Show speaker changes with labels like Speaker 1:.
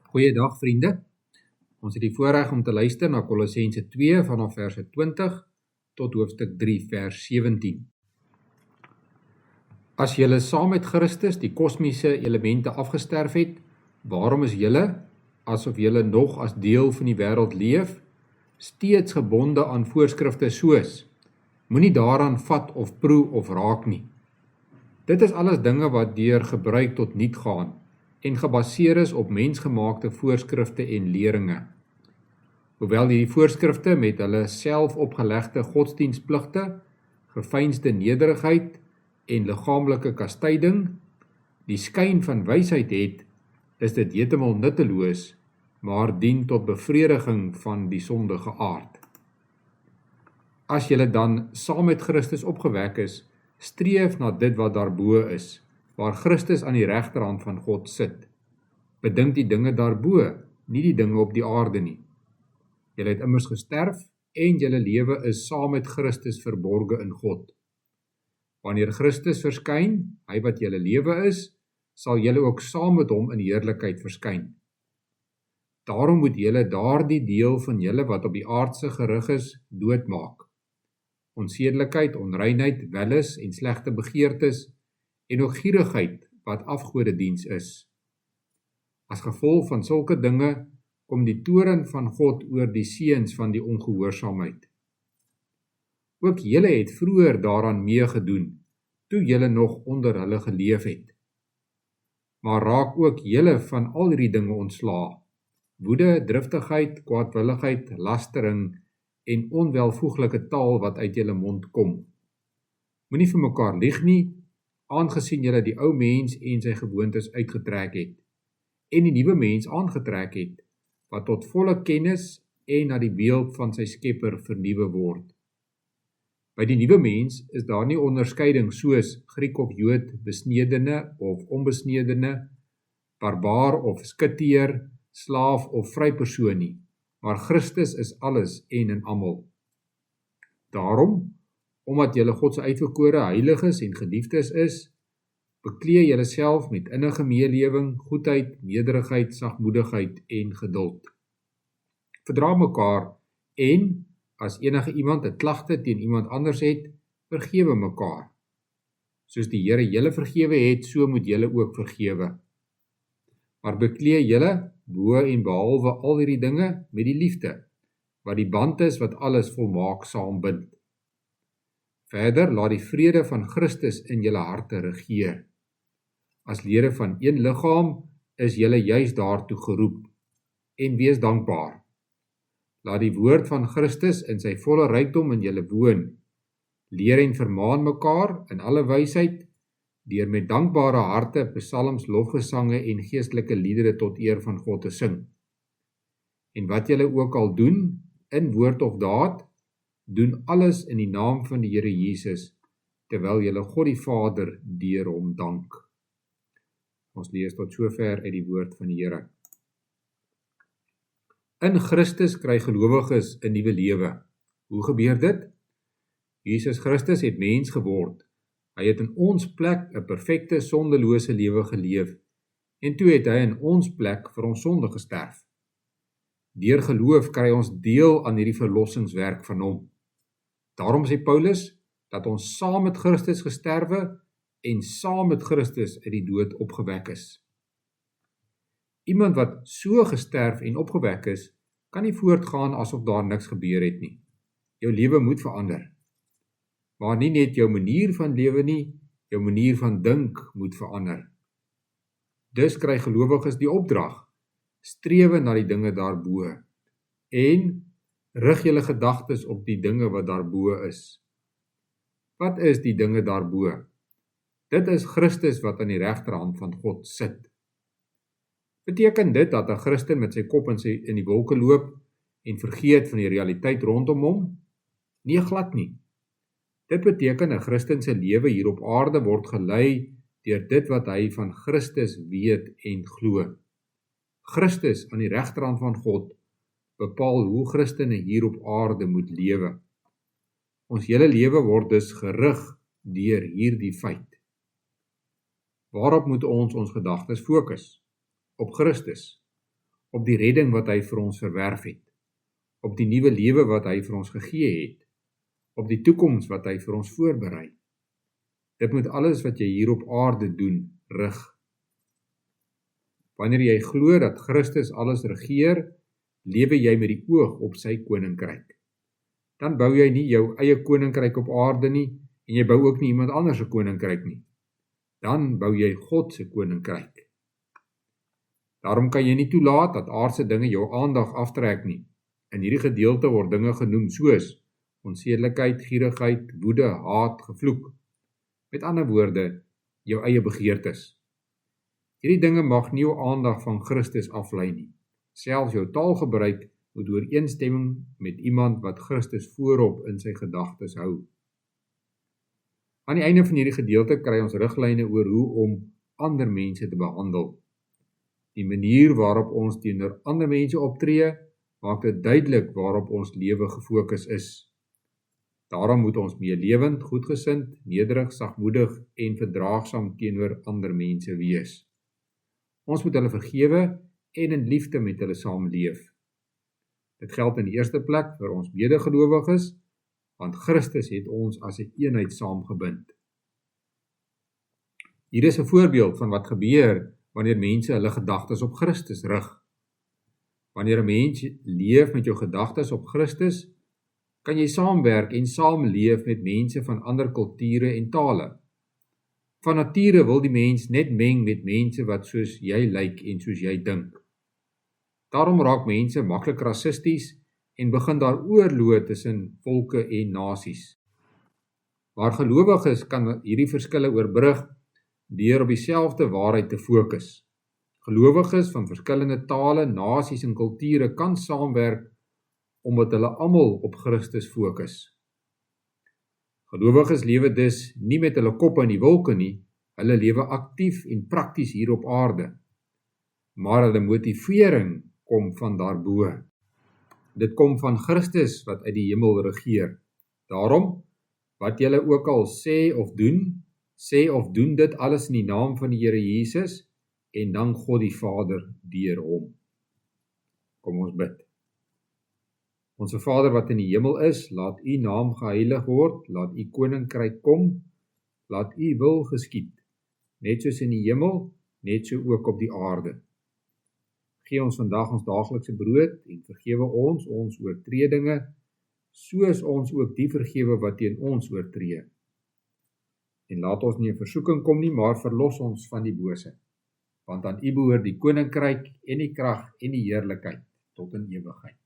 Speaker 1: Goeiedag vriende, ons het die voorreg om te luister na Kolossense 2 vanaf verse 20 tot hoofstuk 3 vers 17. As julle saam met Christus die kosmiese elemente afgesterf het, waarom is julle, asof julle nog as deel van die wêreld leef, steeds gebonde aan voorskrifte soos, moenie daaraan vat of proe of raak nie. Dit is alles dinge wat deur gebruik tot niet gaan, en gebaseer is op mensgemaakte voorskrifte en leringe. Hoewel hierdie voorskrifte met hulle self opgelegde godsdienstpligte, geveinsde nederigheid en liggaamlike kastyding die skyn van wysheid het, is dit heeltemal nutteloos, maar dien tot bevrediging van die sondige aard. As julle dan saam met Christus opgewek is, streef na dit wat daarbo is, waar Christus aan die regterhand van God sit. Bedink die dinge daarbo, nie die dinge op die aarde nie. Julle het immers gesterf en julle lewe is saam met Christus verborge in God. Wanneer Christus verskyn, hy wat julle lewe is, sal julle ook saam met hom in heerlikheid verskyn. Daarom moet julle daardie deel van julle wat op die aardse gerig is, doodmaak. Onsedelikheid, onreinheid, welis en slegte begeertes, en ook gierigheid wat afgodediens is. As gevolg van sulke dinge kom die toorn van God oor die seuns van die ongehoorsaamheid. Ook julle het vroeër daaraan meegedoen, toe julle nog onder hulle geleef het. Maar raak ook julle van al hierdie dinge ontslae, woede, driftigheid, kwaadwilligheid, lastering en onwelvoeglike taal wat uit julle mond kom. Moenie vir mekaar lieg nie, aangesien julle die ou mens en sy gewoontes uitgetrek het, en die nuwe mens aangetrek het, wat tot volle kennis en na die beeld van sy skepper vernuwe word. By die nuwe mens is daar nie onderskeiding soos Griek of Jood, besnedene of onbesnedene, barbaar of skiteer, slaaf of vrypersoon nie, maar Christus is alles en in almal. Daarom, omdat julle God se uitverkore heiliges en geliefdes is, beklee julle self met innige meelewing, goedheid, nederigheid, sagmoedigheid en geduld. Verdra mekaar en, as enige iemand 'n klagte teen iemand anders het, vergewe mekaar. Soos die Here julle vergewe het, so moet julle ook vergewe. Maar beklee julle, bo en behalwe al hierdie dinge, met die liefde, wat die band is wat alles volmaak saambind. Verder, laat die vrede van Christus in julle harte regeer. As lede van een liggaam is julle juis daartoe geroep, en wees dankbaar. Laat die woord van Christus in sy volle rykdom in julle woon. Leer en vermaan mekaar in alle wysheid, deur met dankbare harte psalms, lofgesange en geestelike liedere tot eer van God te sing. En wat julle ook al doen, in woord of daad, doen alles in die naam van die Here Jesus, terwyl julle God die Vader deur hom dank. Ons lees tot sover uit die woord van die Here. In Christus kry gelowiges 'n nuwe lewe. Hoe gebeur dit? Jesus Christus het mens geword. Hy het in ons plek 'n perfekte, sondelose lewe geleef, en toe het hy in ons plek vir ons sonde gesterf. Deur geloof kry ons deel aan hierdie verlossingswerk van hom. Daarom sê Paulus, dat ons saam met Christus gesterwe en saam met Christus uit die dood opgewek is. Iemand wat so gesterf en opgewek is, kan nie voortgaan asof daar niks gebeur het nie. Jou lewe moet verander. Maar nie net jou manier van lewe nie, jou manier van dink moet verander. Dus kry gelowiges die opdrag, strewe na die dinge daarbo, en rig julle gedagtes op die dinge wat daarbo is. Wat is die dinge daarbo? Dit is Christus wat aan die regterhand van God sit. Beteken dit dat 'n Christen met sy kop in die wolke loop en vergeet van die realiteit rondom hom? Nee, glad nie. Dit beteken 'n Christen se lewe hier op aarde word gelei deur dit wat hy van Christus weet en glo. Christus aan die regterhand van God bepaal hoe Christene hier op aarde moet lewe. Ons hele lewe word dus gerig deur hierdie feit. Waarop moet ons gedagtes fokus? Op Christus. op die redding wat hy vir ons verwerf het, op die nuwe lewe wat hy vir ons gegee het, op die toekoms wat hy vir ons voorberei. Dit moet alles wat jy hier op aarde doen, rig. Wanneer jy glo dat Christus alles regeer, lewe jy met die oog op sy koninkryk. Dan bou jy nie jou eie koninkryk op aarde nie, en jy bou ook nie iemand anders se koninkryk nie. Dan bou jy God se koninkryk. Daarom kan jy nie toelaat dat aardse dinge jou aandag aftrek nie. In hierdie gedeelte word dinge genoem soos onsedelikheid, gierigheid, woede, haat, gevloek. Met ander woorde, jou eie begeertes. Hierdie dinge mag nie jou aandag van Christus aflei nie. Selfs jou taalgebruik moet ooreenstemming met iemand wat Christus voorop in sy gedagtes hou. Aan die einde van hierdie gedeelte kry ons riglyne oor hoe om ander mense te behandel. Die manier waarop ons teenoor ander mense optree, maak dit duidelik waarop ons lewe gefokus is. Daarom moet ons meelewend, goedgesind, nederig, sagmoedig en verdraagsaam teenoor ander mense wees. Ons moet hulle vergewe en in liefde met hulle saamleef. Dit geld in die eerste plek vir ons medegelowiges, want Christus het ons as 'n eenheid saamgebind. Hier is 'n voorbeeld van wat gebeur wanneer mense hulle gedagtes op Christus rig. Wanneer 'n mens leef met jou gedagtes op Christus, kan jy saamwerk en saamleef met mense van ander kulture en tale. Van nature wil die mens net meng met mense wat soos jy lyk en soos jy dink. Daarom raak mense maklik rassisties en begin daar oorloë tussen volke en nasies. Maar gelowiges kan hierdie verskille oorbrug deur op dieselfde waarheid te fokus. Gelowiges van verskillende tale, nasies en kulture kan saamwerk omdat hulle almal op Christus fokus. Gelowiges lewe dus nie met hulle kop in die wolke nie, hulle lewe aktief en prakties hier op aarde. Maar hulle motivering kom van daarbo. Dit kom van Christus wat uit die hemel regeer. Daarom, wat julle ook al sê of doen dit alles in die naam van die Here Jesus en dank God die Vader deur hom. Kom ons bid. Onse Vader wat in die hemel is, laat u naam geheilig word, laat u koninkryk kom, laat u wil geskied, net soos in die hemel, net so ook op die aarde. Gee ons vandag ons daaglikse brood en vergewe ons oortredinge, soos ons ook die vergewe wat teen ons oortree. En laat ons nie in versoeking kom nie, maar verlos ons van die bose. Want aan u behoort die koninkryk en die krag en die heerlikheid tot in ewigheid.